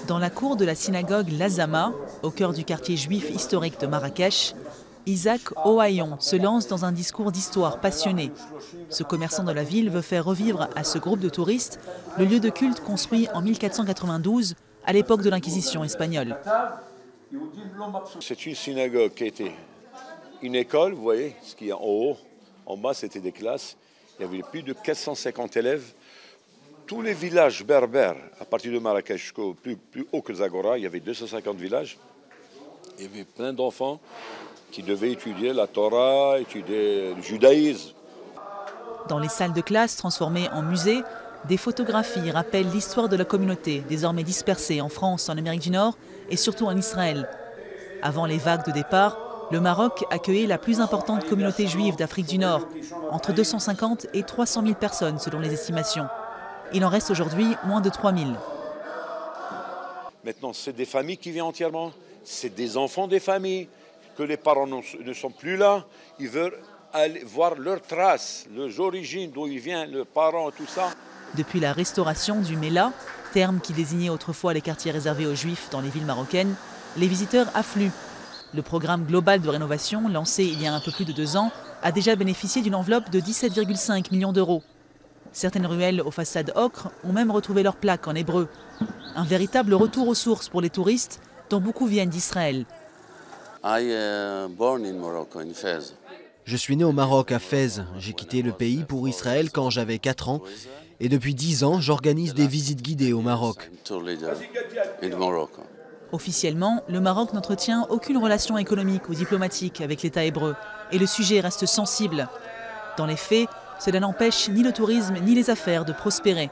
Dans la cour de la synagogue Lazama, au cœur du quartier juif historique de Marrakech, Isaac Ohayon se lance dans un discours d'histoire passionné. Ce commerçant de la ville veut faire revivre à ce groupe de touristes le lieu de culte construit en 1492, à l'époque de l'Inquisition espagnole. C'est une synagogue qui était une école, vous voyez, ce qu'il y a en haut. En bas, c'était des classes. Il y avait plus de 450 élèves. Tous les villages berbères, à partir de Marrakech jusqu'au plus haut que Zagora, il y avait 250 villages. Il y avait plein d'enfants qui devaient étudier la Torah, étudier le judaïsme. Dans les salles de classe transformées en musées, des photographies rappellent l'histoire de la communauté, désormais dispersée en France, en Amérique du Nord et surtout en Israël. Avant les vagues de départ, le Maroc accueillait la plus importante communauté juive d'Afrique du Nord, entre 250 et 300 000 personnes selon les estimations. Il en reste aujourd'hui moins de 3 000. Maintenant, c'est des familles qui viennent entièrement, c'est des enfants des familles, que les parents ne sont plus là, ils veulent aller voir leurs traces, leurs origines, d'où ils viennent, leurs parents, tout ça. Depuis la restauration du Mela, terme qui désignait autrefois les quartiers réservés aux Juifs dans les villes marocaines, les visiteurs affluent. Le programme global de rénovation, lancé il y a un peu plus de 2 ans, a déjà bénéficié d'une enveloppe de 17,5 millions d'euros. Certaines ruelles aux façades ocre ont même retrouvé leur plaque en hébreu. Un véritable retour aux sources pour les touristes, dont beaucoup viennent d'Israël. Je suis né au Maroc, à Fès. J'ai quitté le pays pour Israël quand j'avais 4 ans. Et depuis 10 ans, j'organise des visites guidées au Maroc. Officiellement, le Maroc n'entretient aucune relation économique ou diplomatique avec l'État hébreu. Et le sujet reste sensible. Dans les faits, cela n'empêche ni le tourisme ni les affaires de prospérer.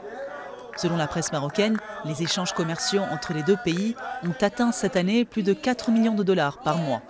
Selon la presse marocaine, les échanges commerciaux entre les deux pays ont atteint cette année plus de 4 millions de dollars par mois.